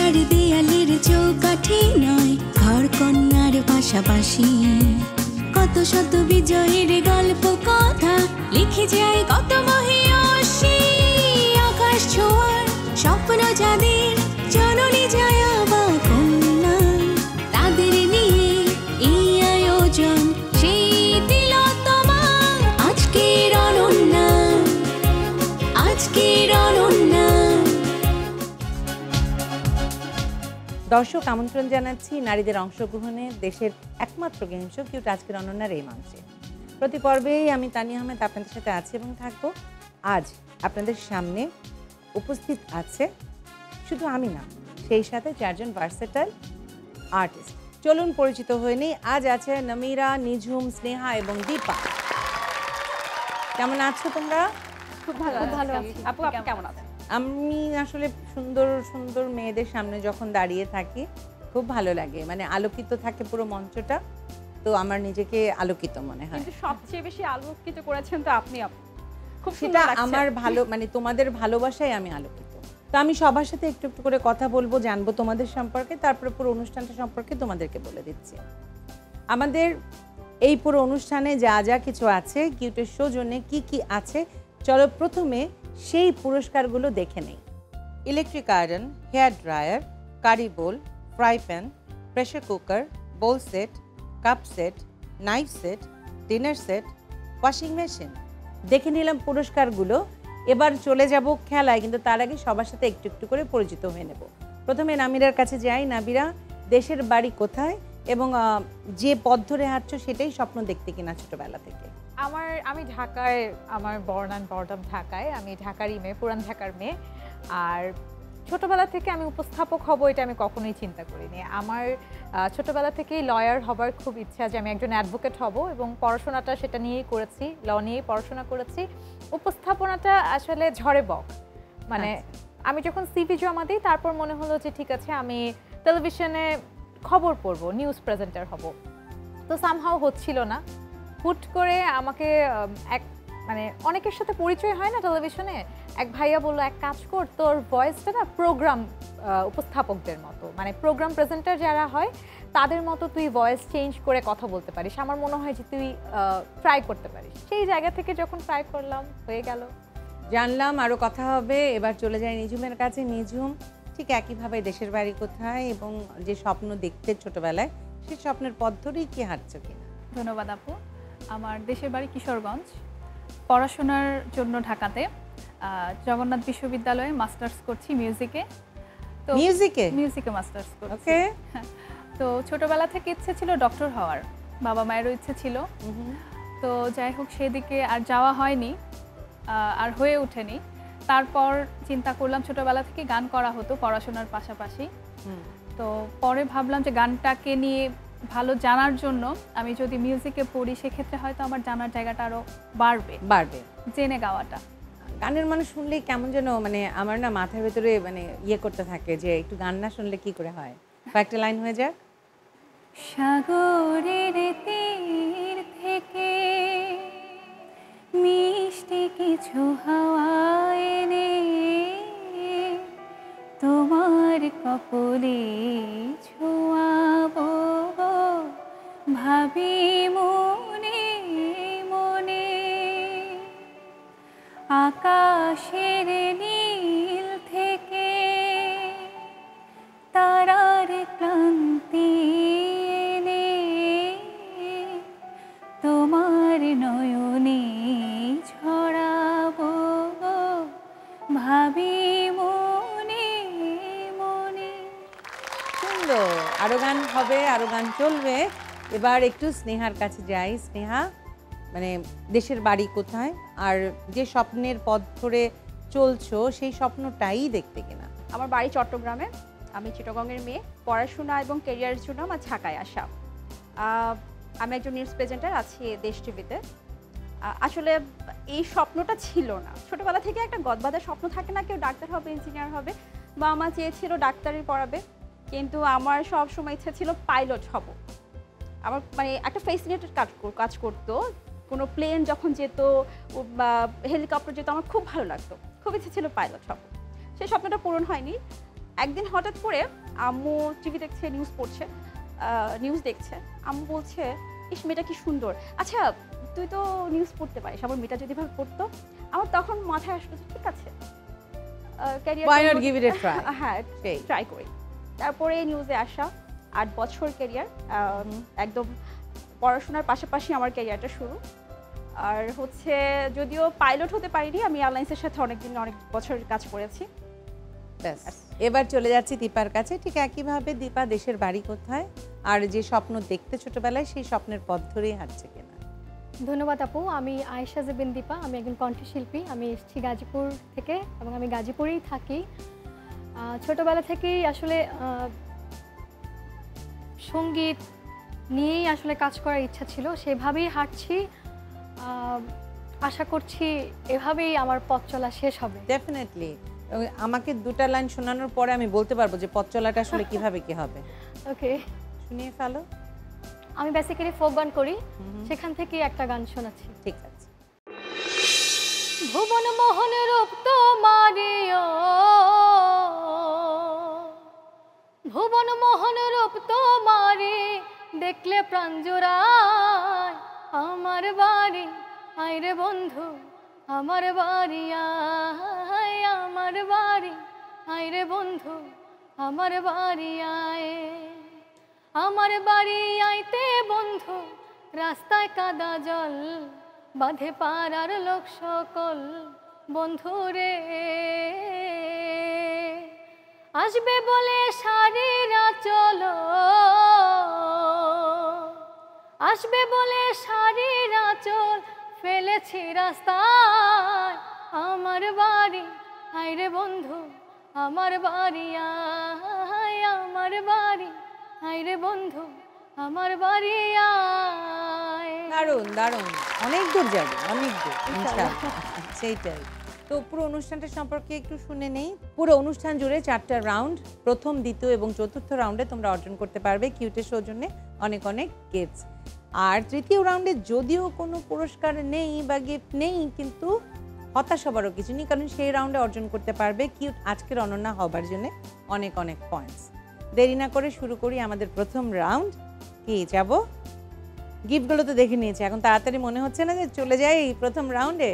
আর দেয়ালের চৌকাঠি নয়, ঘর কন্যার পাশাপাশি কত শত বিজয়ের গল্প কথা লিখে যায় কত মহিয়সী। আকাশ ছোঁয়ার স্বপ্ন যাদের জননী যায় বা কন্যা, তাদের নিয়ে এই আয়োজন সেই তিলোত্তমা। আজকের অনন্যা, আজকের অনন্যা। দর্শক, আমন্ত্রণ জানাচ্ছি নারীদের অংশগ্রহণে দেশের একমাত্র গেম শো কিউট আজকের অনন্যার এই মঞ্চে। প্রতি পর্বেই আমি তানিয়া আহমেদ আপনাদের সাথে আছি এবং থাকবো। আজ আপনাদের সামনে উপস্থিত আছে শুধু আমি না, সেই সাথে চারজন ভার্সেটাইল আর্টিস্ট। চলুন পরিচিত হয়ে নিই। আজ আছে নমিরা, নিঝুম, স্নেহা এবং দীপা। কেমন আছো তোমরা? খুব ভালো আছি। আপু, আপনি কেমন আছেন? আমি আসলে সুন্দর সুন্দর মেয়েদের সামনে যখন দাঁড়িয়ে থাকি খুব ভালো লাগে, মানে আলোকিত থাকে পুরো মঞ্চটা, তো আমার নিজেকে আলোকিত মনে হয়। কিন্তু সবচেয়ে বেশি আলোকিত করেছেন তো আপনি, খুব সেটা আমার ভালো, মানে তোমাদের ভালোবাসায় আমি আলোকিত। তো আমি সবার সাথে একটু একটু করে কথা বলবো, জানবো তোমাদের সম্পর্কে, তারপরে পুরো অনুষ্ঠানটা সম্পর্কে তোমাদেরকে বলে দিচ্ছি। আমাদের এই পুরো অনুষ্ঠানে যা যা কিছু আছে, কিউটের সৌজন্যে কি কি আছে, চলো প্রথমে সেই পুরস্কারগুলো দেখে নেই। Electric iron, hair dryer, curry bowl, fry pan, pressure cooker, bowl set, cup set, knife set, dinner set, washing machine. দেখে নিলাম পুরস্কারগুলো। এবার চলে যাব খেলায়, কিন্তু তার আগে সবার সাথে একটু একটু করে পরিচিত হয়ে নেব। প্রথমে নামিরার কাছে যাই। নামিরা, দেশের বাড়ি কোথায় এবং যে পথ ধরে হাঁটছো সেটাই স্বপ্ন দেখতে কিনা ছোটবেলা থেকে? আমি ঢাকায়, আমার বর্ণান বর্ডাম ঢাকায়, আমি ঢাকারই মেয়ে, পুরান ঢাকার মেয়ে। আর ছোটবেলা থেকে আমি উপস্থাপক হব এটা আমি কখনোই চিন্তা করিনি। আমার ছোটবেলা থেকেই লয়ার হবার খুব ইচ্ছা, যে আমি একজন অ্যাডভোকেট হব, এবং পড়াশোনাটা সেটা নিয়েই করেছি, ল নিয়েই পড়াশোনা করেছি। উপস্থাপনাটা আসলে ঝড়ে বক, মানে আমি যখন সিভি জমা দিই তারপর মনে হলো যে ঠিক আছে আমি টেলিভিশনে খবর পড়বো, নিউজ প্রেজেন্টার হব। তো সামহাও হচ্ছিল না। হুট করে আমাকে মানে অনেকের সাথে পরিচয় হয় না টেলিভিশনে, এক ভাইয়া বললো এক কাজ কর, তোর ভয়েসটা না প্রোগ্রাম উপস্থাপকদের মতো, মানে প্রোগ্রাম প্রেজেন্টার যারা হয় তাদের মতো তুই ভয়েস চেঞ্জ করে কথা বলতে পারিস, আমার মনে হয় যে তুই ট্রাই করতে পারিস। সেই জায়গা থেকে যখন ট্রাই করলাম হয়ে গেল। জানলাম আরও কথা হবে। এবার চলে যাই নিঝুমের কাছে। নিঝুম, ঠিক একইভাবে দেশের বাড়ি কোথায় এবং যে স্বপ্ন দেখতে ছোটবেলায়, সেই স্বপ্নের পথ ধরেই কি হাঁটছো কিনা? ধন্যবাদ আপু। আমার দেশের বাড়ি কিশোরগঞ্জ, পড়াশোনার জন্য ঢাকাতে জগন্নাথ বিশ্ববিদ্যালয়ে মাস্টার্স করছি মিউজিকে। তো মিউজিকে মাস্টার্স করছি। তো ছোটবেলা থেকে ইচ্ছে ছিল ডক্টর হওয়ার, বাবা মায়েরও ইচ্ছে ছিল। তো যাই হোক, সেদিকে আর যাওয়া হয়নি, আর হয়ে ওঠেনি। তারপর চিন্তা করলাম, ছোটবেলা থেকে গান করা হতো পড়াশোনার পাশাপাশি। তো পরে ভাবলাম যে গানটাকে নিয়ে ভালো জানার জন্য আমি যদি মিউজিকে পড়ি, সেক্ষেত্রে হয়তো আমার জানার জায়গাটা আরো বাড়বে, জেনে গাওয়াটা। গানের মানে শুনলে কেমন যেন, মানে আমার না মাথার ভেতরে মানে ইয়ে করতে থাকে যে একটু গান না শুনলে কি করে হয়। কয়েকটা লাইন হয়ে যাক। সাগরের তীর থেকে মিষ্টি কিছু হাওয়া এনে তোমার কপলে ছোঁয়াবো, ভাবি মনে মনে আকাশের নীল থেকে তারার ক্লান্তি এনে তোমার নয়নে ছড়াবো, ভাবি মনে মনে। সুন্দর, আরো গান হবে, আরো গান চলবে। এবার একটু স্নেহার কাছে যাই। স্নেহা, মানে দেশের বাড়ি কোথায় আর যে স্বপ্নের পথ ধরে চলছো সেই স্বপ্নটাই দেখতে কিনা? আমার বাড়ি চট্টগ্রামে, আমি চিটাগংয়ের মেয়ে। পড়াশোনা এবং ক্যারিয়ারের জন্য আমার ঢাকায় আসা। আমি একজন নিউজ প্রেজেন্টার আছি দেশ টিভিতে। আসলে এই স্বপ্নটা ছিল না, ছোটবেলা থেকে একটা গদবাঁধা স্বপ্ন থাকে না, কেউ ডাক্তার হবে, ইঞ্জিনিয়ার হবে, বা মা চেয়েছিল ডাক্তারি পড়াবে, কিন্তু আমার সব সময় ইচ্ছা ছিল পাইলট হব। আমার মানে একটা ফ্যাসিনেটেড কাজ করতো, কোনো প্লেন যখন যেত বা হেলিকপ্টার যেত আমার খুব ভালো লাগতো, খুব ইচ্ছে ছিল পাইলট হব। সেই স্বপ্নটা পূরণ হয়নি। একদিন হঠাৎ করে আম্মু টিভি দেখছে, নিউজ দেখছে। আম্মু বলছে, ইস মেয়েটা কি সুন্দর, আচ্ছা তুই তো নিউজ পড়তে পারিস, আমার মেয়েটা যদি ভাবে পড়তো। আমার তখন মাথায় আসলো যে ঠিক আছে, Why not give it a try? হ্যাঁ, সেই। ট্রাই করি। তারপরে নিউজে আসা, 8 বছর ক্যারিয়ার, একদম পড়াশোনার পাশাপাশি আমার ক্যারিয়ারটা শুরু। আর হচ্ছে যদিও পাইলট হতে পারিনি, আমি এয়ারলাইন্সের সাথে অনেক বছর কাজ করেছি। ব্যাস, এবার চলে যাচ্ছি দীপার কাছে। ঠিক একইভাবে দীপা দেশের বাড়ি কোথায়, আর যে স্বপ্ন দেখতে ছোটবেলায় সেই স্বপ্নের পথ ধরেই হাঁটছে কিনা? ধন্যবাদ আপু। আমি আয়েশা জেবিন দীপা, আমি একজন কণ্ঠশিল্পী। আমি এসেছি গাজীপুর থেকে এবং আমি গাজীপুরেই থাকি। ছোটবেলা থেকেই আসলে সঙ্গীত নিয়েই আসলে কাজ করার ইচ্ছা ছিল, সেভাবেই হাঁটছি। আশা করছি এভাবেই আমার পথ চলা শেষ হবে। ডেফিনেটলি। আমাকে দুটা লাইন শোনানোর পরে আমি বলতে পারবো যে পথ চলাটা আসলে কিভাবে কি হবে। ওকে, শুনিয়ে ফেলো। আমি বেসিক্যালি ফোক গান করি, সেখান থেকে একটা গান শোনাচ্ছি। ঠিক আছে। ভুবন মোহন রূপ তোমারিও, ভুবন মোহন রূপ তোমারি, দেখলে প্রাণ জুড়ায়। আমার বাড়ি আয় রে বন্ধু, আমার বাড়ি আয়, আমার বাড়ি আয় রে বন্ধু, আমার বাড়ি আয়। আমার বাড়ি আইতে বন্ধু, রাস্তায় কাদা জল, বাঁধে পাড়ার লোক সকল। বন্ধুরে আসবে বলে সারিরা চলো, আসবে বলে সারিরা চল, ফেলেছি রাস্তায়। আমার বাড়ি আয় রে বন্ধু, আমার বাড়ি আয়, আমার বাড়ি আয় রে বন্ধু, আমার বাড়ি আয়। দারুণ দারুণ, অনেক দূর যাবে, অনেক দূর ইনশাআল্লাহ। সেইটাই তো। পুরো অনুষ্ঠানটা সম্পর্কে একটু শুনে নেই। পুরো অনুষ্ঠান জুড়ে 4টা রাউন্ড, প্রথম, দ্বিতীয় এবং চতুর্থ রাউন্ডে তোমরা অর্জন করতে পারবে কিউটের সৌজন্যে অনেক অনেক গিফটস। আর তৃতীয় রাউন্ডে যদিও কোনো পুরস্কার নেই বা গিফট নেই, কিন্তু হতাশ হবারও কিছু নেই, কারণ সেই রাউন্ডে অর্জন করতে পারবে কিউট আজকের অনন্যা হবার জন্য অনেক অনেক পয়েন্টস। দেরি না করে শুরু করি আমাদের প্রথম রাউন্ড। কি যাব, গিফটগুলো তো দেখে নিয়েছি, এখন তাড়াতাড়ি মনে হচ্ছে না যে চলে যাই প্রথম রাউন্ডে।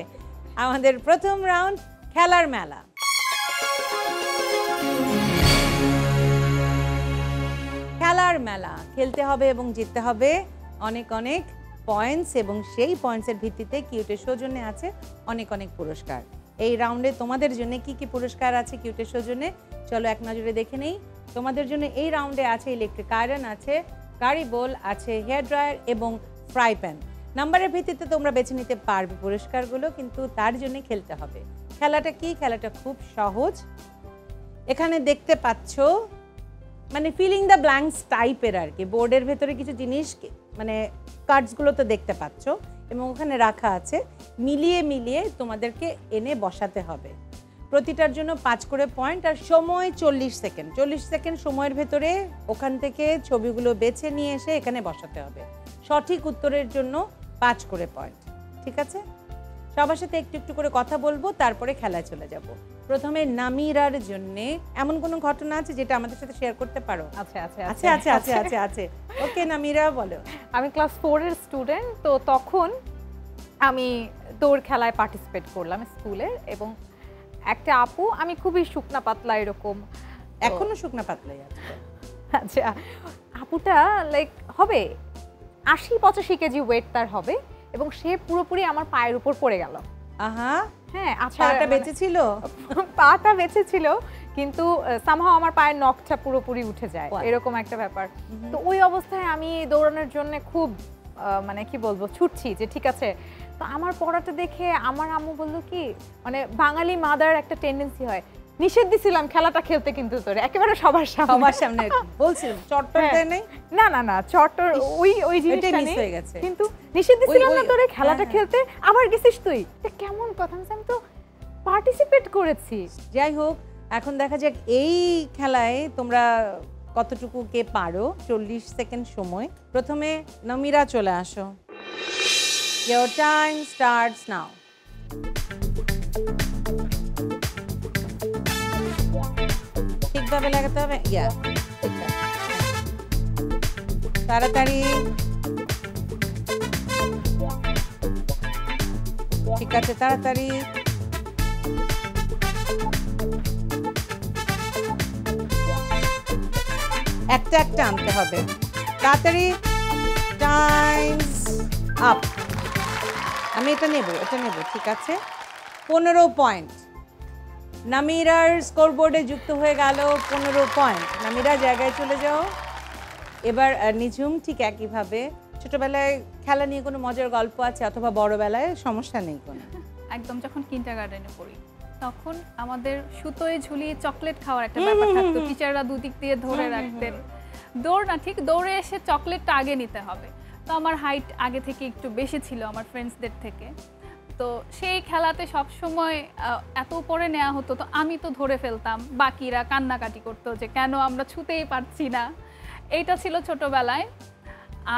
আমাদের প্রথম রাউন্ড খেলার মেলা। খেলার মেলা খেলতে হবে এবং জিততে হবে অনেক অনেক পয়েন্টস, এবং সেই পয়েন্টসের ভিত্তিতে কিউটের সৌজন্যে আছে অনেক অনেক পুরস্কার। এই রাউন্ডে তোমাদের জন্য কি কি পুরস্কার আছে কিউটের সৌজন্যে, চলো এক নজরে দেখে নেই। তোমাদের জন্য এই রাউন্ডে আছে ইলেকট্রিক আয়রন, আছে গাড়ি বোল, আছে হেয়ার ড্রায়ার এবং ফ্রাই প্যান। নাম্বারের ভিত্তিতে তোমরা বেছে নিতে পারবে পুরস্কারগুলো, কিন্তু তার জন্য খেলতে হবে। খেলাটা কি? খেলাটা খুব সহজ। এখানে দেখতে পাচ্ছ মানে ফিলিং দ্য ব্ল্যাঙ্কস টাইপের আর কি, বোর্ডের ভেতরে কিছু জিনিস মানে কার্ডসগুলো তো দেখতে পাচ্ছ এবং ওখানে রাখা আছে, মিলিয়ে মিলিয়ে তোমাদেরকে এনে বসাতে হবে। প্রতিটার জন্য 5 করে পয়েন্ট, আর সময় 40 সেকেন্ড। 40 সেকেন্ড সময়ের ভেতরে ওখান থেকে ছবিগুলো বেছে নিয়ে এসে এখানে বসাতে হবে। সঠিক উত্তরের জন্য 5 করে পয়েন্ট। ঠিক আছে, সবার সাথে একটু একটু করে কথা বলবো, তারপরে খেলায় চলে যাব। প্রথমে নামিরার জন্য এমন কোনো ঘটনা আছে যেটা আমাদের সাথে শেয়ার করতে পারো? আচ্ছা আচ্ছা আছে আছে আছে আছে আছে ওকে নামিরা বলো। আমি ক্লাস 4 এর স্টুডেন্ট, তো তখন আমি দৌড় খেলায় পার্টিসিপেট করলাম স্কুলের, এবং একটা আপু, আমি খুবই শুকনা পাতলা এরকম, এখনো শুকনা পাতলাই আছে। আচ্ছা, আপুটা লাইক হবে 80-85 কেজি ওয়েট তার হবে, এবং সে পুরোপুরি আমার পায়ের উপর পড়ে গেল। আহা, হ্যাঁ, আচ্ছা, পাটা বেঁচে ছিল? পাটা বেঁচে ছিল, কিন্তু সামহাও আমার পায়ের নখটা পুরোপুরি উঠে যায়, এরকম একটা ব্যাপার। তো ওই অবস্থায় আমি দৌড়ানোর জন্য খুব মানে কি বলবো, ছুটছি যে ঠিক আছে। তো আমার পড়াটা দেখে আমার আম্মু বললো কি, মানে বাঙালি মাদার একটা টেন্ডেন্সি হয়, নিষেধ দিছিলাম খেলাটা খেলতে, কিন্তু তোরে একেবারে সবার সামনে বলছিলাম চট্টর দেয় নাই। না না না, চট্টর ওই জিনিসটা মিস হয়ে গেছে, কিন্তু নিষেধ দিছিলাম না তোরে খেলাটা খেলতে, আবার গেছিস তুই, এটা কেমন কথা? আমি তো পার্টিসিপেট করেছি। যাই হোক, এখন দেখা যাক এই খেলায় তোমরা কতটুকু কে পারো। 40 সেকেন্ড সময়। প্রথমে নামিরা চলে আসো। Your time starts now. ঠিক লাগাতে হবে ইয়া ঠিক আছে তাড়াতাড়ি ঠিক আছে তাড়াতাড়ি একটা একটা আনতে হবে তাড়াতাড়ি টাইমস আপ আমি এটা নেব ঠিক আছে 15 পয়েন্ট নামিরার স্কোরবোর্ডে যুক্ত হয়ে গেল 15 পয়েন্ট নামিরা জায়গায় চলে যাও এবার নিঝুম ঠিক একইভাবে ছোটবেলায় খেলা নিয়ে কোনো মজার গল্প আছে অথবা বড়বেলায় সমস্যা নেই কোনো একদম যখন কিন্ডারগার্টেনে পড়ি তখন আমাদের সুতোয় ঝুলিয়ে চকলেট খাওয়ার একটা ব্যাপার থাকতো টিচাররা দুদিক দিয়ে ধরে রাখতেন দৌড় না ঠিক দৌড়ে এসে চকলেটটা আগে নিতে হবে তো আমার হাইট আগে থেকে একটু বেশি ছিল আমার ফ্রেন্ডসদের থেকে তো সেই খেলাতে সব সময় এত উপরে নেওয়া হতো তো আমি তো ধরে ফেলতাম বাকিরা কান্নাকাটি করতো যে কেন আমরা ছুতেই পারছি না এইটা ছিল ছোটবেলায়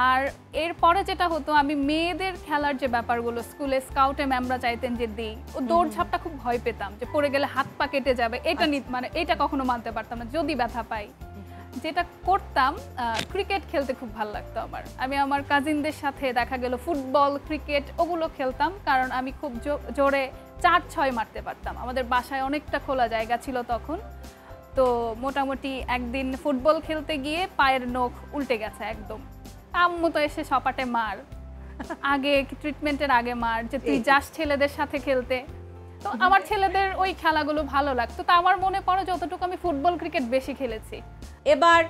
আর এরপরে যেটা হতো আমি মেয়েদের খেলার যে ব্যাপারগুলো স্কুলে স্কাউটে ম্যামরা চাইতেন যে দিই ও দৌড়ঝাঁপটা খুব ভয় পেতাম যে পড়ে গেলে হাত পা কেটে যাবে এটা মানে এটা কখনো মানতে পারতাম না যদি ব্যথা পাই যেটা করতাম ক্রিকেট খেলতে খুব ভালো লাগতো আমি আমার কাজিনদের সাথে দেখা গেল ফুটবল ক্রিকেট ওগুলো খেলতাম কারণ আমি খুব জোরে 4-6 মারতে পারতাম আমাদের বাসায় অনেকটা খোলা জায়গা ছিল তখন তো মোটামুটি একদিন ফুটবল খেলতে গিয়ে পায়ের নখ উল্টে গেছে একদম আম্মু তো এসে সপাটে মার আগে ট্রিটমেন্টের আগে মার যে তুই যাস ছেলেদের সাথে খেলতে তো আমার ছেলেদের ওই খেলাগুলো ভালো লাগতো তো আমার মনে পড়ে যতটুকু আমি ফুটবল ক্রিকেট বেশি খেলেছি এবার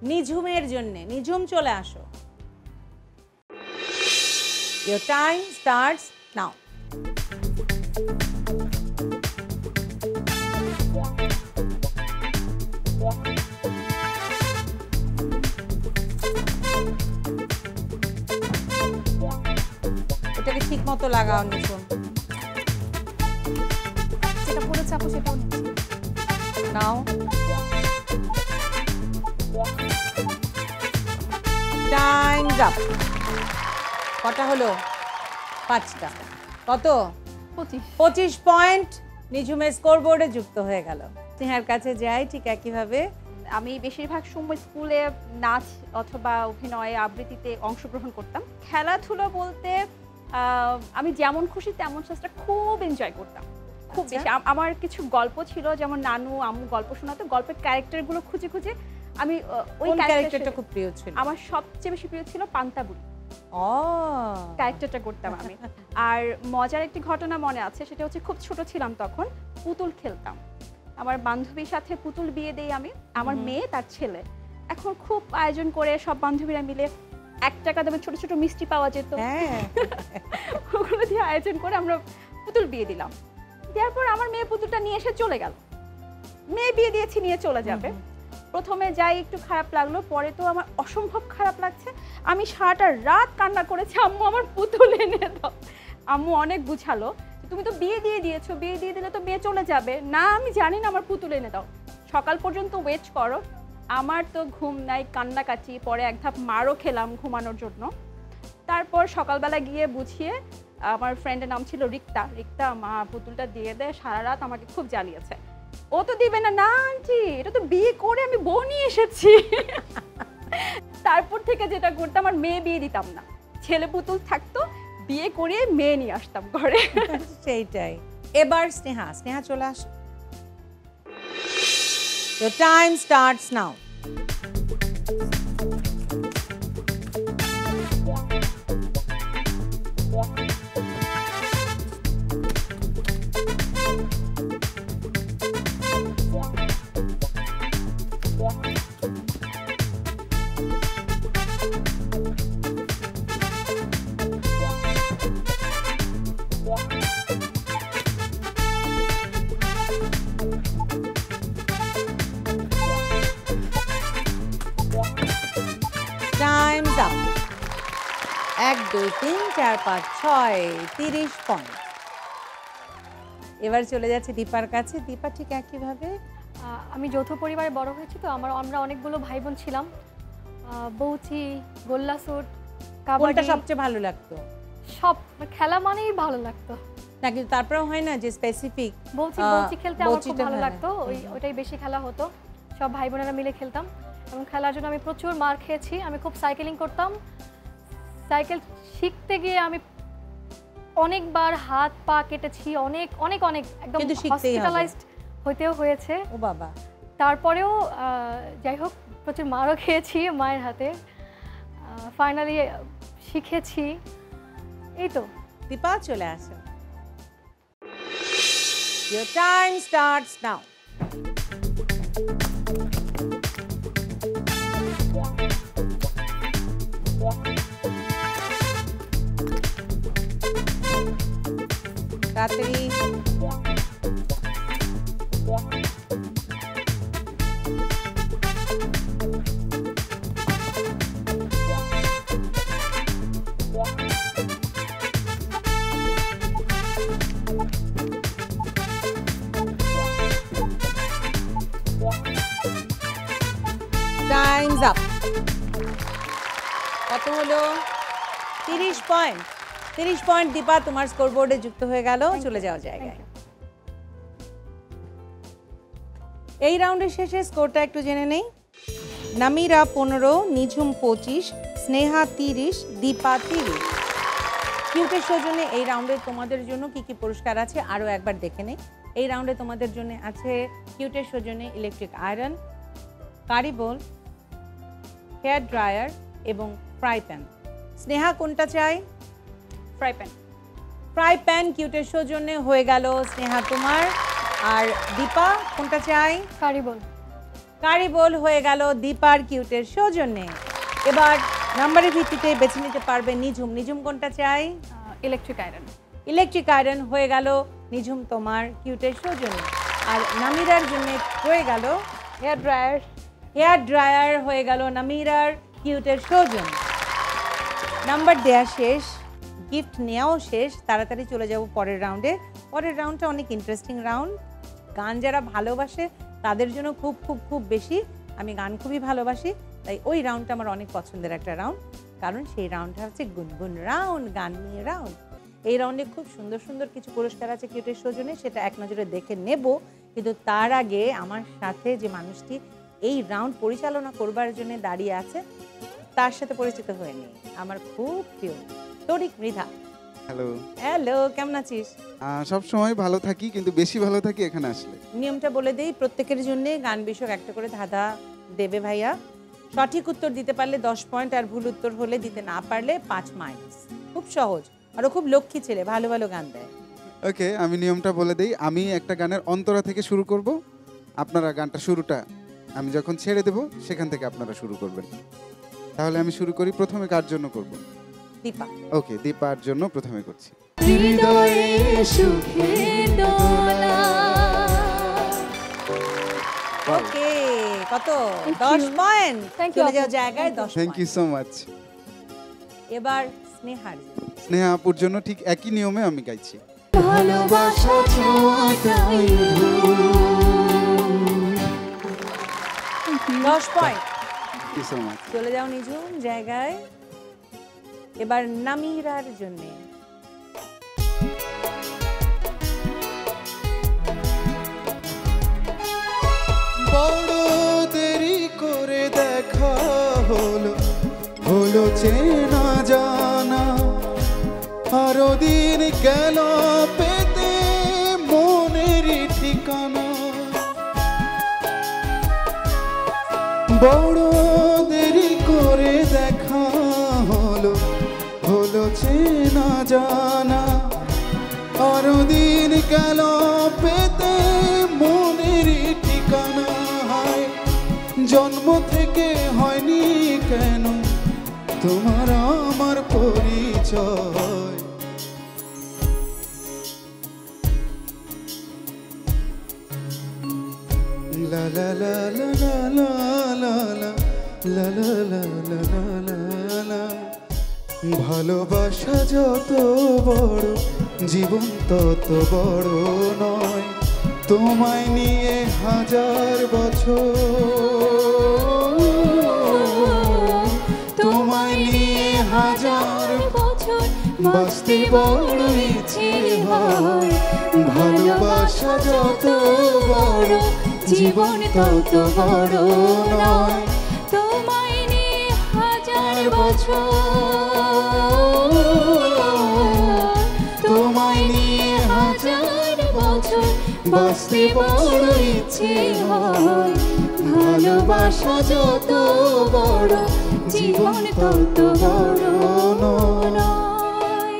নিঝুমের জন্য নিঝুম চলে আসো Your time starts now. এটাকে ঠিক মতো লাগাও নিঝুম যেটা পড়েছে আপু সেটাও নিচ্ছি নাও টাইমস আপ কটা হলো 5টা কত 25 পয়েন্ট নিঝুমের স্কোরবোর্ডে যুক্ত হয়ে গেল স্নেহার কাছে যাই ঠিক একইভাবে আমি বেশিরভাগ সময় স্কুলে নাচ অথবা অভিনয় আবৃত্তিতে অংশগ্রহণ করতাম খেলাধুলো বলতে আমি যেমন খুশি তেমন চেষ্টা খুব এনজয় করতাম খুব বেশি আমার কিছু গল্প ছিল যেমন নানু আম্মু গল্প শোনাতো গল্পের ক্যারেক্টারগুলো খুঁজে খুঁজে আমি ওই ক্যারেক্টারটা খুব প্রিয় ছিল আমার সবচেয়ে বেশি প্রিয় ছিল পান্তাবুড়ি ক্যারেক্টারটা করতাম আমি আর মজার একটি ঘটনা মনে আছে সেটা হচ্ছে খুব ছোট ছিলাম তখন পুতুল খেলতাম আমার বান্ধবীর সাথে পুতুল বিয়ে দেই আমি আমার মেয়ে তার ছেলে এখন খুব আয়োজন করে সব বান্ধবীরা মিলে 1 টাকা দামে ছোট ছোট মিষ্টি পাওয়া যেত ওগুলো দিয়ে আয়োজন করে আমরা পুতুল বিয়ে দিলাম দেওয়ার পর আমার মেয়ে পুতুলটা নিয়ে এসে চলে গেল মেয়ে বিয়ে দিয়েছি নিয়ে চলে যাবে প্রথমে যাই একটু খারাপ লাগলো পরে তো আমার অসম্ভব খারাপ লাগছে আমি সারাটা রাত কান্না করেছি আম্মু আমার পুতুল এনে দাও আম্মু অনেক বুঝালো তুমি তো বিয়ে দিয়ে দিয়েছো বিয়ে দিয়ে দিলে তো বিয়ে চলে যাবে না আমি জানি না আমার পুতুল এনে দাও সকাল পর্যন্ত ওয়েট করো আমার তো ঘুম নাই কান্নাকাটি পরে এক ধাপ মারও খেলাম ঘুমানোর জন্য তারপর সকালবেলা গিয়ে বুঝিয়ে আমার ফ্রেন্ডের নাম ছিল রিক্তা মা পুতুলটা দিয়ে দেয় সারা রাত আমাকে খুব জ্বালিয়েছে ও তো দিবে না না আন্টি এটা তো বিয়ে করে আমি বউ নিয়ে এসেছি তারপর থেকে যেটা করতাম আমার মেয়ে বিয়ে দিতাম না ছেলে পুতুল থাকতো বিয়ে করে মেয়ে নিয়ে আসতাম ঘরে সেইটাই এবার স্নেহা চলে আস Your time starts now. Time's up. 1 2 3 4 5 6 30 point এবার চলে যাচ্ছে দীপার কাছে দীপা ঠিক একইভাবে আমি যৌথ পরিবারে বড় হয়েছি তো আমরা অনেকগুলো ভাই বোন ছিলাম বৌচি গোল্লা স্যুট কোনটা কাবাডি সবচেয়ে ভালো লাগতো সব খেলা মানেই ভালো লাগতো নাকি তারপরেও হয় না যে স্পেসিফিক বৌচি খেলতে আমার খুব ভালো লাগতো ওইটাই বেশি খেলা হতো সব ভাই বোনেরা মিলে খেলতাম এবং খেলার জন্য আমি প্রচুর মার খেয়েছি। আমি খুব সাইকেলিং করতাম, সাইকেল শিখতে গিয়ে আমি অনেকবার হাত পা কেটেছি, অনেক অনেক অনেক একদম কিন্তু শিখতেই হবে। হসপিটালাইজড হইতেও হয়েছে। ও বাবা। তারপরেও যাই হোক প্রচুর মারও খেয়েছি মায়ের হাতে, ফাইনালি শিখেছি, এই তো। দীপা চলে আসো। Your time starts now. তাড়াতাড়ি। Time's up. কত হলো? 30 পয়েন্ট। 30 পয়েন্ট দীপা তোমার স্কোরবোর্ডে যুক্ত হয়ে গেল। চলে যাওয়া জায়গায়। এই রাউন্ডের শেষে স্কোরটা একটু জেনে নেই। নামিরা 15, নিঝুম 25, স্নেহা 30, দীপা 30। কিউটের সৌজন্যে এই রাউন্ডে তোমাদের জন্য কি কি পুরস্কার আছে আরও একবার দেখে নেই। এই রাউন্ডে তোমাদের জন্য আছে কিউটের সৌজন্যে ইলেকট্রিক আয়রন, কারি বোল, হেয়ার ড্রায়ার এবং ফ্রাই প্যান। স্নেহা কোনটা চাই? Fry pan. ফ্রাই প্যান কিউটের সৌজন্যে হয়ে গেল স্নেহা তোমার। আর দীপা কোনটা চাই? কারি বোল। কারি বোল হয়ে গেল দীপার কিউটের সৌজন্যে। এবার নাম্বারের ভিত্তিতে বেছে নিতে পারবে নিঝুম। নিঝুম কোনটা চাই? Electric iron. ইলেকট্রিক আয়রন হয়ে গেল নিঝুম তোমার কিউটের সৌজন্যে। আর নামিরার জন্য হয়ে গেল হেয়ার ড্রায়ার। হেয়ার ড্রায়ার হয়ে গেল নামিরার কিউটের সৌজন্যে। নাম্বার দেয়া শেষ, গিফট নেওয়াও শেষ। তাড়াতাড়ি চলে যাব পরের রাউন্ডে। পরের রাউন্ডটা অনেক ইন্টারেস্টিং রাউন্ড। গান যারা ভালোবাসে তাদের জন্য খুব খুব খুব বেশি। আমি গান খুবই ভালোবাসি, তাই ওই রাউন্ডটা আমার অনেক পছন্দের একটা রাউন্ড, কারণ সেই রাউন্ডটা হচ্ছে গুনগুন রাউন্ড, গান নিয়ে রাউন্ড। এই রাউন্ডে খুব সুন্দর সুন্দর কিছু পুরস্কার আছে কিউটের সৌজন্যে, সেটা এক নজরে দেখে নেব। কিন্তু তার আগে আমার সাথে যে মানুষটি এই রাউন্ড পরিচালনা করবার জন্য দাঁড়িয়ে আছে তার সাথে পরিচিত হয়ে নিই। আমার খুব প্রিয় তরিক মৃধা। হ্যালো। হ্যালো, কেমন আছিস? সব সময় ভালো থাকি, কিন্তু বেশি ভালো থাকি এখানে আসলে। নিয়মটা বলে দেই, প্রত্যেকের জন্য গান বিষয়ক একটা করে ধাঁধা দেবে ভাইয়া। সঠিক উত্তর দিতে পারলে 10 পয়েন্ট, আর ভুল উত্তর হলে দিতে না পারলে 5 মাইনাস। খুব সহজ, আর খুব লক্ষ্মী ছেলে, ভালো ভালো গান দেয়। ওকে, আমি নিয়মটা বলে দেই। আমি একটা গানের অন্তরা থেকে শুরু করব, আপনারা গানটা শুরুটা আমি যখন ছেড়ে দেব সেখান থেকে আপনারা শুরু করবেন। তাহলে আমি শুরু করি। প্রথমে কার জন্য করব? দীপা। ওকে, দীপার জন্য প্রথমে করছি। ওকে, কত? 10 পয়েন্ট। Thank you, চলে যাও আপু। জায়গায় 10 thank you point. So much. এবার স্নেহার। স্নেহা আপুর জন্য ঠিক একই নিয়মে আমি গাইছি। 10 point. Thank you so much. চলে যাও নিঝুম জায়গায়। এবার নামিরার জন্য। বড় দেরি করে দেখা হলো, হলো চেনা জানা, আরো দিন গেল পেতে মনের ঠিকানা। বড় দেরি করে দেখা হলো, হলো চেনা জানা, আরো দিন গেল পেতে মনের ঠিকানা। জন্ম থেকে হয়নি কেন তোমার আমার পরিচয়? লা লা লা লা লা লা লা লা লা লা লা লা লা লা। ভালোবাসা যত বড়, জীবন তত বড় নয়। তোমায় নিয়ে হাজার বছর, তোমায় নিয়ে হাজার বছর বাঁচতে বড় ইচ্ছে হয়। ভালোবাসা যত বড়, জীবন তত বড় নয়, তোমায় নিয়ে হাজার বছর, তোমায় নিয়ে হাজার বছর বাঁচতে বড় ইচ্ছে হয়, ভালোবাসা যত বড় জীবন তত বড় নয়।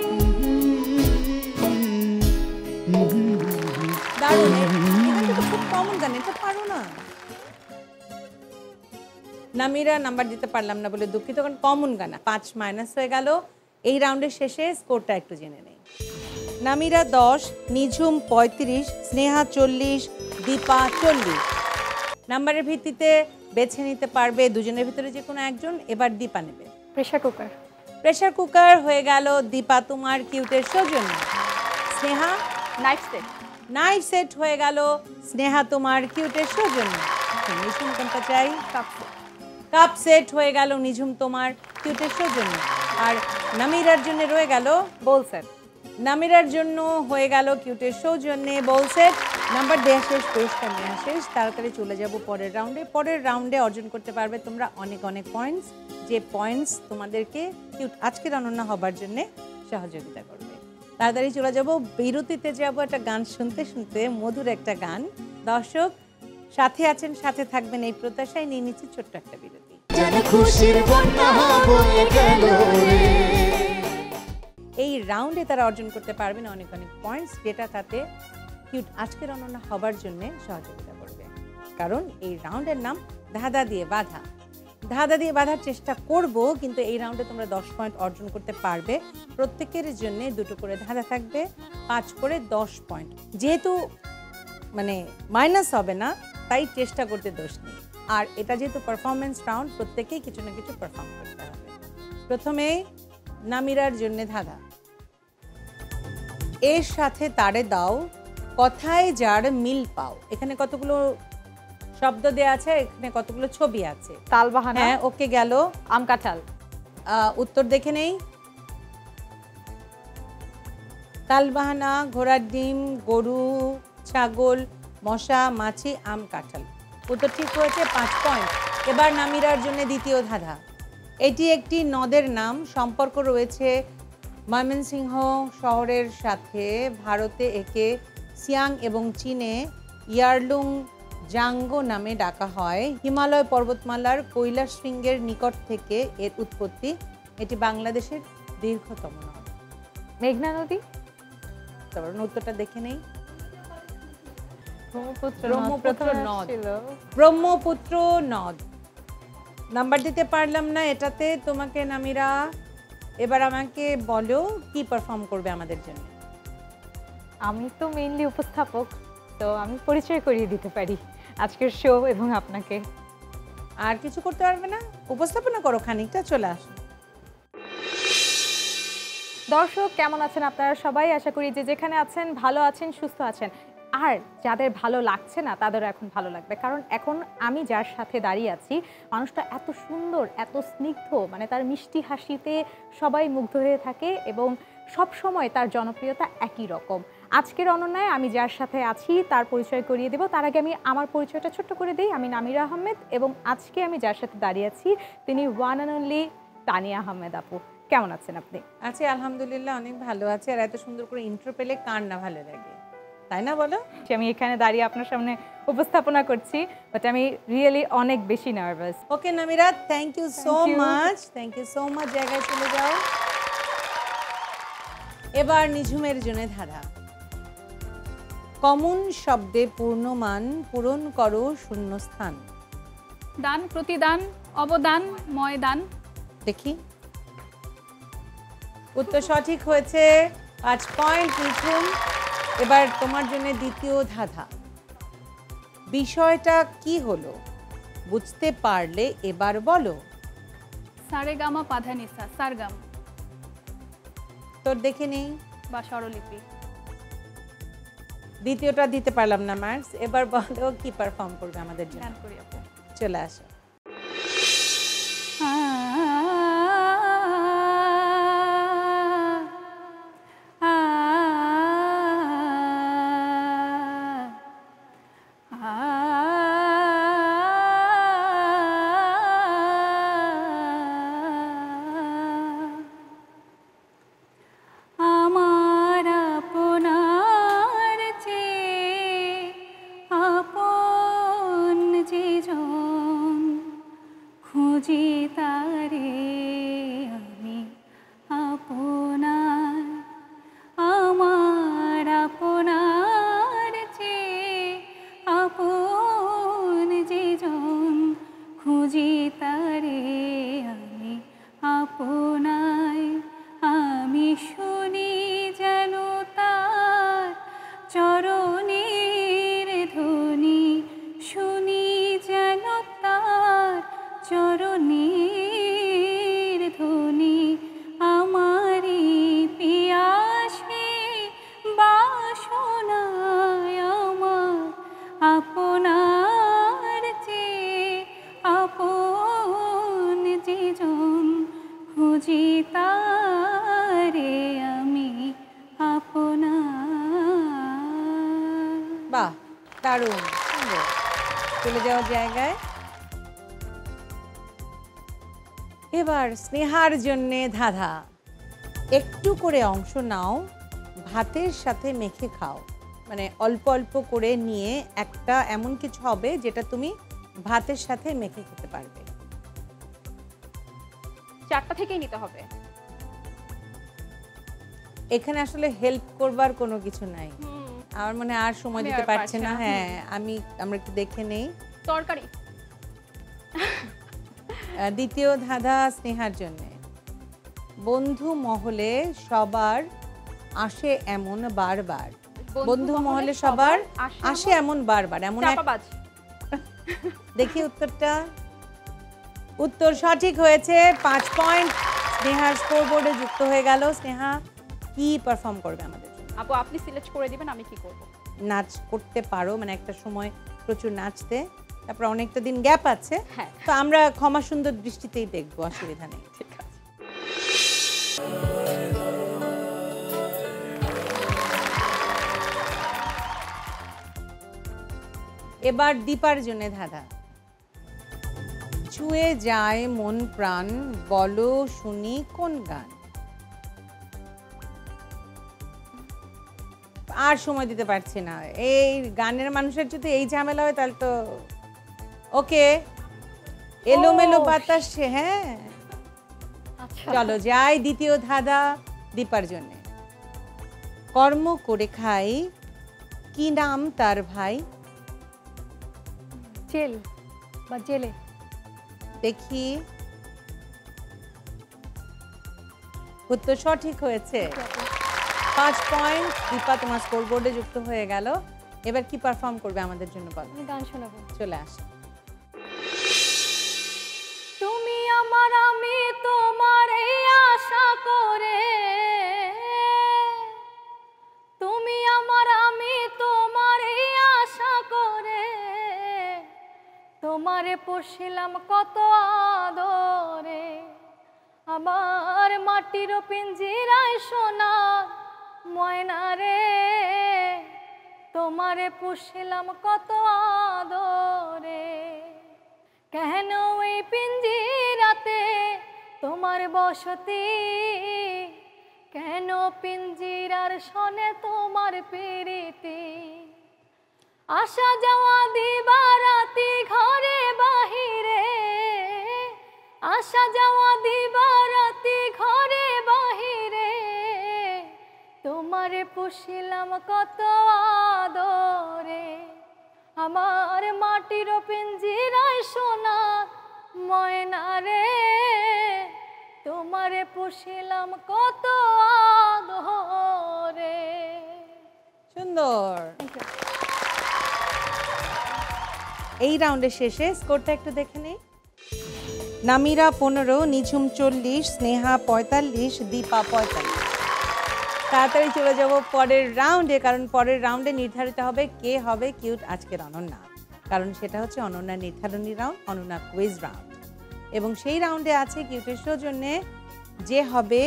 দারুণ, এটা তো খুব কমন গান, এটা পারো না। নামিরা নাম্বার দিতে পারলাম না বলে দুঃখিত, কারণ কমন গান। 5 মাইনাস হয়ে গেল। এই রাউন্ডের শেষে স্কোরটা একটু জেনে নেই। নামিরা 10, নিঝুম 35, স্নেহা 40, দীপা 40। নাম্বারের ভিত্তিতে বেছে নিতে পারবে দুজনের ভিতরে যে কোনো একজন। এবার দীপা নেবে। Pressure cooker. প্রেসার কুকার হয়ে গেল দীপা তোমার কিউটের সৌজন্য। Sneha knife set. Knife set হয়ে গেল স্নেহা তোমার কিউটের সৌজন্য। নিঝুম কোনটা চাই? কাপ সেট হয়ে গেল নিঝুম তোমার কিউটের সৌজন্য। আর নামিরার জন্য রয়ে গেল বোল সেট। নামিরার জন্য হয়ে গেল কিউটের সৌজন্যে বোল সেট। নাম্বার দেয়া শেষ, পুরস্কার নেওয়া শেষ। তাড়াতাড়ি চলে যাব পরের রাউন্ডে। পরের রাউন্ডে অর্জন করতে পারবে তোমরা অনেক অনেক পয়েন্টস, যে পয়েন্টস তোমাদেরকে কিউট আজকের অনন্য হবার জন্য সহযোগিতা করবে। তাড়াতাড়ি চলে যাব, বিরতিতে যাব একটা গান শুনতে শুনতে, মধুর একটা গান। দর্শক সাথে আছেন, সাথে থাকবেন এই প্রত্যাশায় নিয়ে নিচ্ছি ছোট্ট একটা বিরতি। খুশির বন্যা বয়ে গেল রে। এই রাউন্ডে তারা অর্জন করতে পারবেন অনেক অনেক পয়েন্টস, যেটা তাতে কিউট আজকের অনন্য হবার জন্য সহযোগিতা করবে। কারণ এই রাউন্ডের নাম ধাঁধা দিয়ে বাঁধা। ধাঁধা দিয়ে বাঁধার চেষ্টা করব, কিন্তু এই রাউন্ডে তোমরা 10 পয়েন্ট অর্জন করতে পারবে। প্রত্যেকের জন্য 2টো করে ধাঁধা থাকবে, 5 করে 10 পয়েন্ট। যেহেতু মানে মাইনাস হবে না, তাই চেষ্টা করতে দোষ নেই। আর এটা যেহেতু পারফরমেন্স রাউন্ড, প্রত্যেকেই কিছু না কিছু পারফর্ম করতে হবে। প্রথমে নামিরার জন্য ধাঁধা। এর সাথে তারে দাও কথায় যার মিল পাও। এখানে কতগুলো শব্দ দেয়া আছে, এখানে কতগুলো ছবি আছে। তালবাহানা। হ্যাঁ, ওকে গেল। আম কাঁঠাল। উত্তর দেখে নেই। তালবাহানা, ঘোড়ার ডিম, গরু, ছাগল, মশা, মাছি, আম, কাঁঠাল। উত্তর ঠিক হয়েছে, 5 পয়েন্ট। এবার নামিরার জন্য দ্বিতীয় ধাঁধা। এটি একটি নদের নাম, সম্পর্ক রয়েছে ময়মনসিংহ শহরের সাথে। ভারতে একে সিয়াং এবং চীনে ইয়ারলুং জাঙ্গো নামে ডাকা হয়। হিমালয় পর্বতমালার কৈলাস শৃঙ্গের নিকট থেকে এর উৎপত্তি। এটি বাংলাদেশের দীর্ঘতম নদ। মেঘনা নদী। তারপর উত্তরটা দেখে নেই। ব্রহ্মপুত্র নদ। ব্রহ্মপুত্র নদ। নাম্বার দিতে পারলাম না এটাতে তোমাকে নামিরা। এবার আমাকে বলো কি পারফর্ম করবে আমাদের জন্য। আমি তো মেইনলি উপস্থাপক, তো আমি পরিচয় করিয়ে দিতে পারি আজকের শো এবং আপনাকে। আর কিছু করতে পারবে না? উপস্থাপনা করো খানিকটা, চলে আসো। দর্শক কেমন আছেন আপনারা সবাই? আশা করি যে যেখানে আছেন ভালো আছেন, সুস্থ আছেন। আর যাদের ভালো লাগছে না তাদেরও এখন ভালো লাগবে, কারণ এখন আমি যার সাথে দাঁড়িয়ে আছি মানুষটা এত সুন্দর, এত স্নিগ্ধ, মানে তার মিষ্টি হাসিতে সবাই মুগ্ধ হয়ে থাকে এবং সব সময় তার জনপ্রিয়তা একই রকম। আজকের অনন্যায় আমি যার সাথে আছি তার পরিচয় করিয়ে দেব। তার আগে আমি আমার পরিচয়টা ছোট্ট করে দিই। আমি নামিরা আহমেদ এবং আজকে আমি যার সাথে দাঁড়িয়ে আছি তিনি one and only Tania Ahmed আপু। কেমন আছেন আপনি? আছি আলহামদুলিল্লাহ, অনেক ভালো আছে। আর এত সুন্দর করে ইন্ট্রো পেলে কার না ভালো লাগে, তাই না বলো? আমি এখানে দাঁড়িয়ে আপনার সামনে উপস্থাপনা করছি, বাট আমি রিয়েলি অনেক বেশি nervous. Okay Namira, thank you so much, thank you so much. জায়গায় চলে যাও। এবার নিঝুমের জন্য ধাঁধা। কমন শব্দে পূর্ণমান পূরণ করো শূন্যস্থান। দান, প্রতিদান, অবদান, ময়দান। দেখি, উত্তর সঠিক হয়েছে, 5 পয়েন্ট নিঝুম। এবার তোমার জন্য দ্বিতীয় ধাঁধা। বিষয়টা কি হলো বুঝতে পারলে এবার বলো। সারেগামা পাধানিসা, সারগাম তোর দেখে নেই বা স্বরলিপি। দ্বিতীয়টা দিতে পারলাম না মার্কস। এবার বলো কি পারফর্ম করবে আমাদের জন্য। গান করি আপু। চলে আসো। খুঁজি তারে আমি আপনার, আমার আপনার যে আপন যে জন, খুঁজি তারে আমি আপনায়। আমি শুনি যেন তার চরণের ধ্বনি, শুনি যেন তার চরণের ধ্বনি। আমারি পিয়াসে বাসনায় আমার আপনার যে আপন যে জন, খুঁজি তারে আমি আপনার। বাহ, দারুণ সুন্দর। চলে যাওয়ার জায়গায় এবার স্নেহার জন্যে ধাঁধা। একটু করে অংশ নাও, ভাতের সাথে মেখে খাও। মানে অল্প অল্প করে নিয়ে একটা এমন কিছু হবে যেটা তুমি ভাতের সাথে মেখে খেতে পারবে। 4টা থেকেই নিতে হবে। এখানে আসলে হেল্প করবার কোনো কিছু নাই। আমার মনে আর সময় দিতে পারছে না। হ্যাঁ, আমরা একটু দেখে নেই। তরকারি। দ্বিতীয় ধাঁধা স্নেহার জন্য। বন্ধু মহলে সবার আসে এমন বারবার। বন্ধু মহলে সবার আসে এমন বারবার, এমন দেখি উত্তরটা। উত্তর সঠিক হয়েছে, 5 পয়েন্ট স্নেহার স্কোরবোর্ডে যুক্ত হয়ে গেল। স্নেহা কি পারফর্ম করবে আমাদের জন্য? আপু আপনি সিলেক্ট করে দিবেন, আমি কি করব? নাচ করতে পারো, মানে একটা সময় প্রচুর নাচতে, তারপর অনেকটা দিন গ্যাপ আছে। হ্যাঁ, তো আমরা ক্ষমা সুন্দর দৃষ্টিতেই দেখবো, অসুবিধা নেই। ঠিক আছে। এবার দীপার জন্য ধাঁধা। ছুঁয়ে যায় মন প্রাণ, বলো শুনি কোন গান? আর সময় দিতে পারছি না। এই গানের মানুষের যদি এই ঝামেলা হয় তাহলে তো ওকে, এলোমেলো বাতাসে। হ্যাঁ, চলো যাই দ্বিতীয় ধাঁধা দীপার জন্য। কর্ম করে খাই, কি নাম তার ভাই? জেল বা জেলে। দেখি, উত্তর সঠিক হয়েছে। 5 পয়েন্ট দীপা তোমার স্কোরবোর্ডে যুক্ত হয়ে গেল। এবার কি পারফর্ম করবে আমাদের জন্য বলো? গান শোনাবো। চলে আসো। তুমি আমার আমি তোমার এই আশা করে, তুমি আমার আমি তোমার এই আশা করে, তোমারে পুষিলাম কত আদরে, আমার মাটির পিঞ্জিরায় সোনা ময়না রে, তোমারে পুষিলাম কত আদরে, কেন এই পিঞ্জিরাতে তোমার বসতি, কেন পিঞ্জিরার সনে তোমার প্রীতি, আসা যাওয়া দিবারাতি ঘরে বাহিরে, আসা যাওয়া দিবারাতি ঘরে বাহিরে, তোমারে পুষিলাম কত আদরে, আমার মাটির পিঞ্জিরায় সোনা ময়না রে, তোমারে পুষিলাম কত আদরে। সুন্দর। এই রাউন্ডের শেষে স্কোরটা একটু দেখে নেই। নামিরা 15, নিঝুম 40, স্নেহা 45, দীপা 45। তাড়াতাড়ি চলে যাব পরের রাউন্ডে, কারণ পরের রাউন্ডে নির্ধারিত হবে কে হবে কিউট আজকের অনন্যা। কারণ সেটা হচ্ছে অনন্যা নির্ধারণী রাউন্ড, অনন্যা কুইজ রাউন্ড। এবং সেই রাউন্ডে আছে কিউটের জন্য যে হবে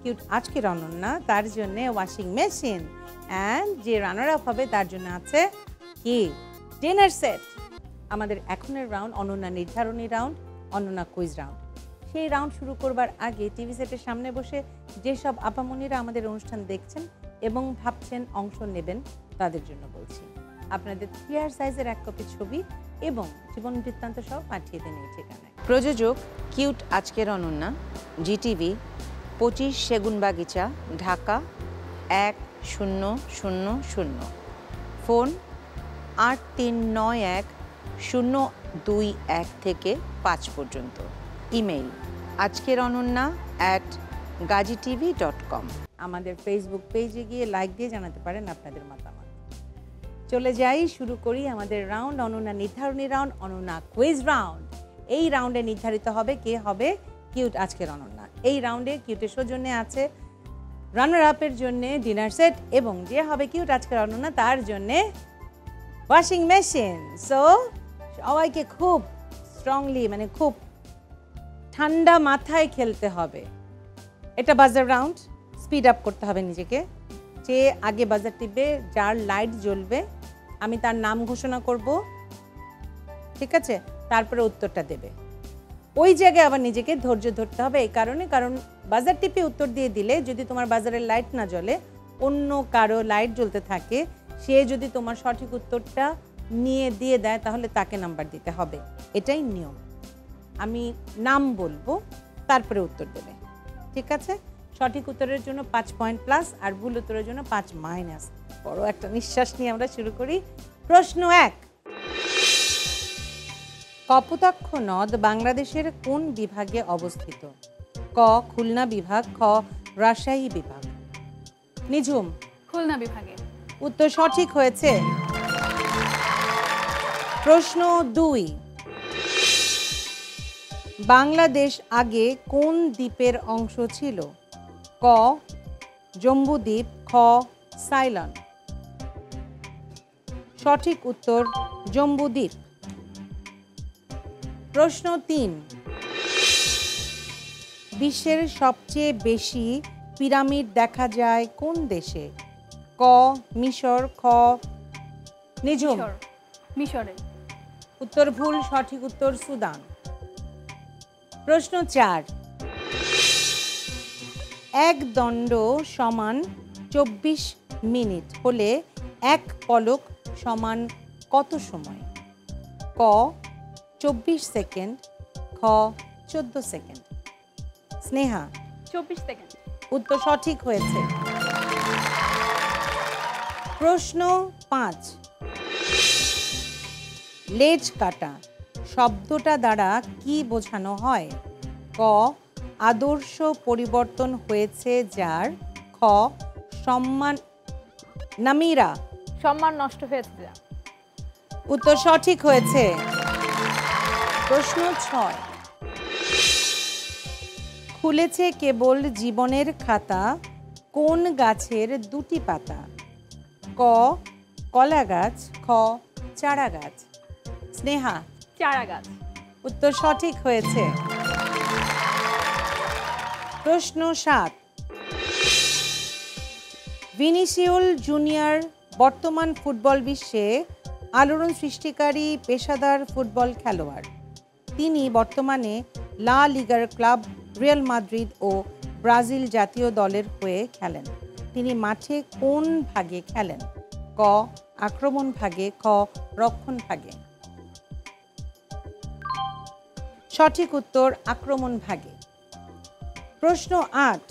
কিউট আজকের অনন্যা, তার জন্য ওয়াশিং মেশিন, অ্যান্ড যে রানার আপ হবে তার জন্য আছে কি ডিনার সেট। আমাদের এখনের রাউন্ড অনন্যা নির্ধারণী রাউন্ড, অনন্যা কুইজ রাউন্ড। সেই রাউন্ড শুরু করবার আগে টিভি সেটের সামনে বসে যেসব আপামনিরা আমাদের অনুষ্ঠান দেখছেন এবং ভাবছেন অংশ নেবেন, তাদের জন্য বলছি আপনাদের 3R সাইজের 1 কপি ছবি এবং জীবন বৃত্তান্ত সহ পাঠিয়ে দিন এই ঠিকানায়। প্রযোজক কিউট আজকের অনন্যা, জিটিভি, 25 সেগুনবাগিচা, ঢাকা 1000। ফোন 8391 021 থেকে 5 পর্যন্ত। Email ajkerononna@gazitv.com। আমাদের ফেসবুক পেজে গিয়ে লাইক দিয়ে জানাতে পারেন আপনাদের মতামত। চলে যাই, শুরু করি আমাদের রাউন্ড, অনন্যা নির্ধারণী রাউন্ড, অনন্যা কুইজ রাউন্ড। এই রাউন্ডে নির্ধারিত হবে কে হবে কিউট আজকের অনন্যা। এই রাউন্ডে কিউটের সৌজন্যে আছে রানার আপের জন্য ডিনার সেট এবং যে হবে কিউট আজকের অনন্যা তার জন্যে ওয়াশিং মেশিন। সো সবাইকে খুব স্ট্রংলি, মানে খুব ঠান্ডা মাথায় খেলতে হবে। এটা বাজার রাউন্ড, স্পিড আপ করতে হবে নিজেকে। যে আগে বাজার টিপবে, যার লাইট জ্বলবে, আমি তার নাম ঘোষণা করব, ঠিক আছে? তারপরে উত্তরটা দেবে। ওই জায়গায় আবার নিজেকে ধৈর্য ধরতে হবে। এই কারণে, কারণ বাজার টিপে উত্তর দিয়ে দিলে যদি তোমার বাজারের লাইট না জ্বলে, অন্য কারো লাইট জ্বলতে থাকে, সে যদি তোমার সঠিক উত্তরটা নিয়ে দিয়ে দেয় তাহলে তাকে নাম্বার দিতে হবে। এটাই নিয়ম। আমি নাম বলবো, তারপরে উত্তর দেবে, ঠিক আছে? সঠিক উত্তরের জন্য 5 পয়েন্ট প্লাস, আর ভুল উত্তরের জন্য 5 মাইনাস। বড় একটা নিঃশ্বাস নিয়ে আমরা শুরু করি। প্রশ্ন 1, কপোতাক্ষ নদ বাংলাদেশের কোন বিভাগে অবস্থিত? ক খুলনা বিভাগ, খ রাজশাহী বিভাগ। নিঝুম? খুলনা বিভাগে। উত্তর সঠিক হয়েছে। প্রশ্ন 2, বাংলাদেশ আগে কোন দ্বীপের অংশ ছিল? ক জম্বুদ্বীপ, খ সাইলন। সঠিক উত্তর জম্বুদ্বীপ। প্রশ্ন 3, বিশ্বের সবচেয়ে বেশি পিরামিড দেখা যায় কোন দেশে? ক মিশর, খ নিঝুম? মিশরে। উত্তর ভুল, সঠিক উত্তর সুদান। প্রশ্ন 4, এক দণ্ড সমান 24 মিনিট হলে এক পলক সমান কত সময়? ক 24 সেকেন্ড, খ 14 সেকেন্ড। স্নেহা? 24 সেকেন্ড। উত্তর সঠিক হয়েছে। প্রশ্ন 5, লেজ কাটা শব্দটা দ্বারা কি বোঝানো হয়? ক আদর্শ পরিবর্তন হয়েছে যার, খ সম্মান, নামিরা? সম্মান নষ্ট হয়েছে যার। উত্তর সঠিক হয়েছে। প্রশ্ন 6, খুলেছে কেবল জীবনের খাতা কোন গাছের 2টি পাতা? ক কলা গাছ, খ চারা গাছ। স্নেহা? চারা গাছ। উত্তর সঠিক হয়েছে। প্রশ্ন 7, ভিনিসিউস জুনিয়র বর্তমান ফুটবল বিশ্বে আলোড়ন সৃষ্টিকারী পেশাদার ফুটবল খেলোয়াড়। তিনি বর্তমানে লা লিগার ক্লাব রিয়াল মাদ্রিদ ও ব্রাজিল জাতীয় দলের হয়ে খেলেন। তিনি মাঠে কোন ভাগে খেলেন? ক আক্রমণ ভাগে, খ রক্ষণ ভাগে। সঠিক উত্তর আক্রমণ ভাগে। প্রশ্ন 8,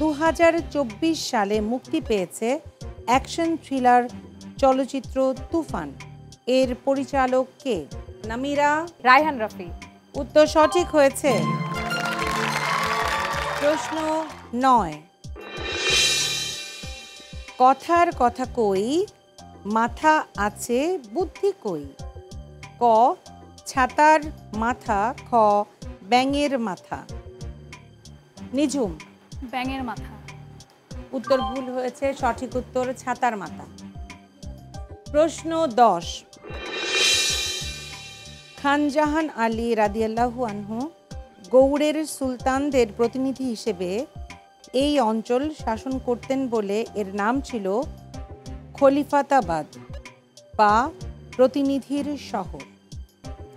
2024 সালে মুক্তি পেয়েছে অ্যাকশন থ্রিলার চলচ্চিত্র তুফান। এর পরিচালক কে? নামিরা? রায়হান রাফি। উত্তর সঠিক হয়েছে। প্রশ্ন 9, কথার কথা কই মাথা আছে বুদ্ধি কই? ক ছাতার মাথা, খ ব্যাঙের মাথা। নিঝুম? ব্যাঙের মাথা। উত্তর ভুল হয়েছে, সঠিক উত্তর ছাতার মাথা। প্রশ্ন 10, খানজাহান আলী রাদিয়াল্লাহু আনহু গৌড়ের সুলতানদের প্রতিনিধি হিসেবে এই অঞ্চল শাসন করতেন বলে এর নাম ছিল খলিফাতাবাদ বা প্রতিনিধির শহর।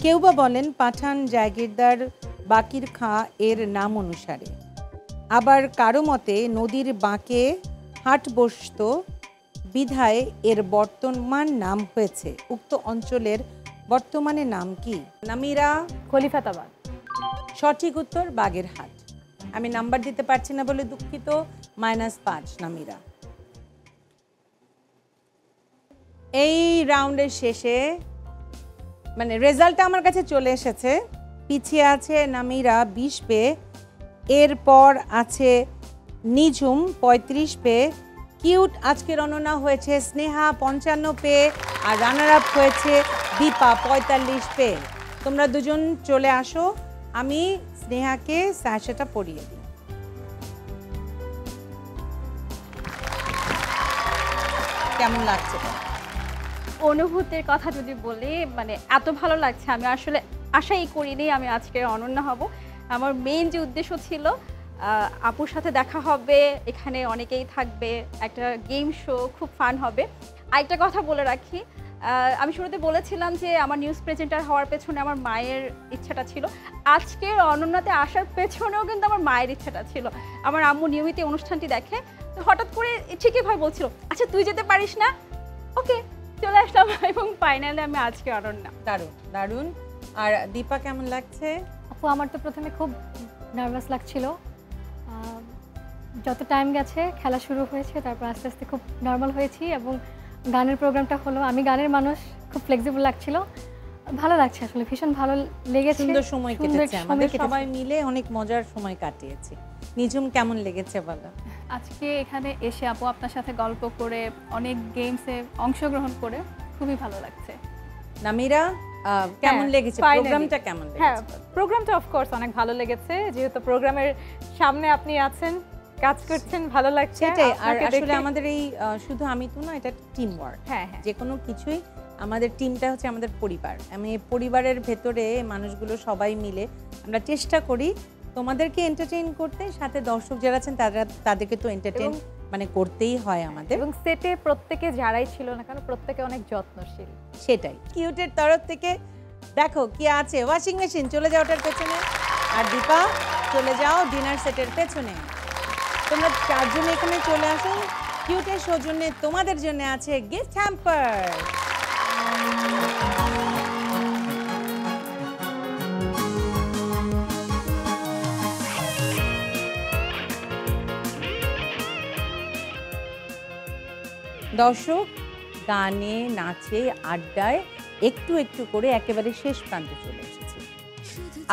কেউ বা বলেন পাঠান জাগিরদার বাকির খাঁ এর নাম অনুসারে। আবার কারো মতে নদীর বাঁকে হাট বসত বিধায় এর বর্তমান নাম হয়েছে। উক্ত অঞ্চলের বর্তমানে নাম কি? নামিরা। খলিফাতাবাদ। সঠিক উত্তর বাগেরহাট। আমি নাম্বার দিতে পারছি না বলে দুঃখিত, -5 নামিরা। এই রাউন্ডের শেষে মানে রেজাল্টটা আমার কাছে চলে এসেছে। পিছিয়ে আছে নামিরা 20 পেয়ে, এরপর আছে নিঝুম 35 পেয়ে, কিউট আজকের অনন্যা হয়েছে স্নেহা 55 পেয়ে, আর রানার আপ হয়েছে দীপা 45 পেয়ে। তোমরা দুজন চলে আসো, আমি স্নেহাকে স্যাশটা পরিয়ে দিই। কেমন লাগছে? অনুভূতির কথা যদি বলি, মানে এত ভালো লাগছে, আমি আসলে আশাই করিনি আমি আজকে অনন্যা হব। আমার মেইন যে উদ্দেশ্য ছিল আপুর সাথে দেখা হবে, এখানে অনেকেই থাকবে, একটা গেম শো, খুব ফান হবে। আরেকটা কথা বলে রাখি, আমি শুরুতে বলেছিলাম যে আমার নিউজ প্রেজেন্টার হওয়ার পেছনে আমার মায়ের ইচ্ছাটা ছিল। আজকের অনন্যাতে আসার পেছনেও কিন্তু আমার মায়ের ইচ্ছাটা ছিল। আমার আম্মু নিয়মিত অনুষ্ঠানটি দেখে, তো হঠাৎ করে ঠিকই ভাই বলছিল, আচ্ছা তুই যেতে পারিস না, ওকে চলে আসলাম, এবং ফাইনালি আমি আজকে অনন্যা। দারুণ দারুণ। আর দীপা কেমন লাগছে? আপু আমার তো প্রথমে খুব নার্ভাস লাগছিল, যত টাইম গেছে খেলা শুরু হয়েছে তারপর আস্তে আস্তে খুব নর্মাল হয়েছি, এবং গানের প্রোগ্রামটা হলো, আমি গানের মানুষ, খুব ফ্লেক্সিবল লাগছিল, ভালো লাগছে আসলে, ভীষণ ভালো লেগেছে। সুন্দর সময় কেটেছে, আমাদের সবাই মিলে অনেক মজার সময় কাটিয়েছি। নিঝুম কেমন লেগেছে বলো? আজকে এখানে এসে আপু আপনার সাথে গল্প করে, অনেক গেমসে অংশগ্রহণ করে খুবই ভালো লাগছে। নামিরা কেমন লেগেছে? প্রোগ্রামটা কেমন লেগেছে? হ্যাঁ, প্রোগ্রামটা অফকোর্স অনেক ভালো লেগেছে, যেহেতু প্রোগ্রামের সামনে আপনি আছেন, কাজ করছেন, ভালো লাগছে। সেটাই। আর আসলে আমাদের এই শুধু আমি তো না, এটা টিম ওয়ার্ক। হ্যাঁ, যে কোনো কিছুই আমাদের টিমটা হচ্ছে আমাদের পরিবার। আমি পরিবারের ভেতরে মানুষগুলো সবাই মিলে আমরা চেষ্টা করি তোমাদেরকে এন্টারটেইন করতে, সাথে দর্শক যারা আছেন তাদেরকে তো এন্টারটেইন মানে করতেই হয় আমাদের। এবং সেটে প্রত্যেকে যারাই ছিল না কেন, প্রত্যেকে অনেক যত্নশীল। সেটাই। কিউটের তরফ থেকে দেখো কি আছে, ওয়াশিং মেশিন চলে যাও ওটার পেছনে, আর দীপা চলে যাও ডিনার সেটের পেছনে। তোমরা চারজন এখানে চলে আসো, কিউটের সৌজন্যে তোমাদের জন্য আছে গিফট হ্যাম্পার। দর্শক গানে, নাচে, আড্ডায় একটু একটু করে একেবারে শেষ প্রান্তে চলে এসেছি।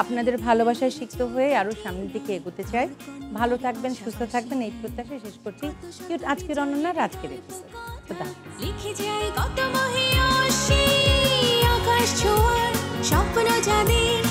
আপনাদের ভালোবাসায় সিক্ত হয়ে আরও সামনের দিকে এগোতে চাই। ভালো থাকবেন, সুস্থ থাকবেন, এই প্রত্যাশা শেষ করছি আজকের অনন্যার আজকের এপিসোড। লিখে যাই কত মহিয়সী আকাশ ছোঁয়ার স্বপ্ন যাদের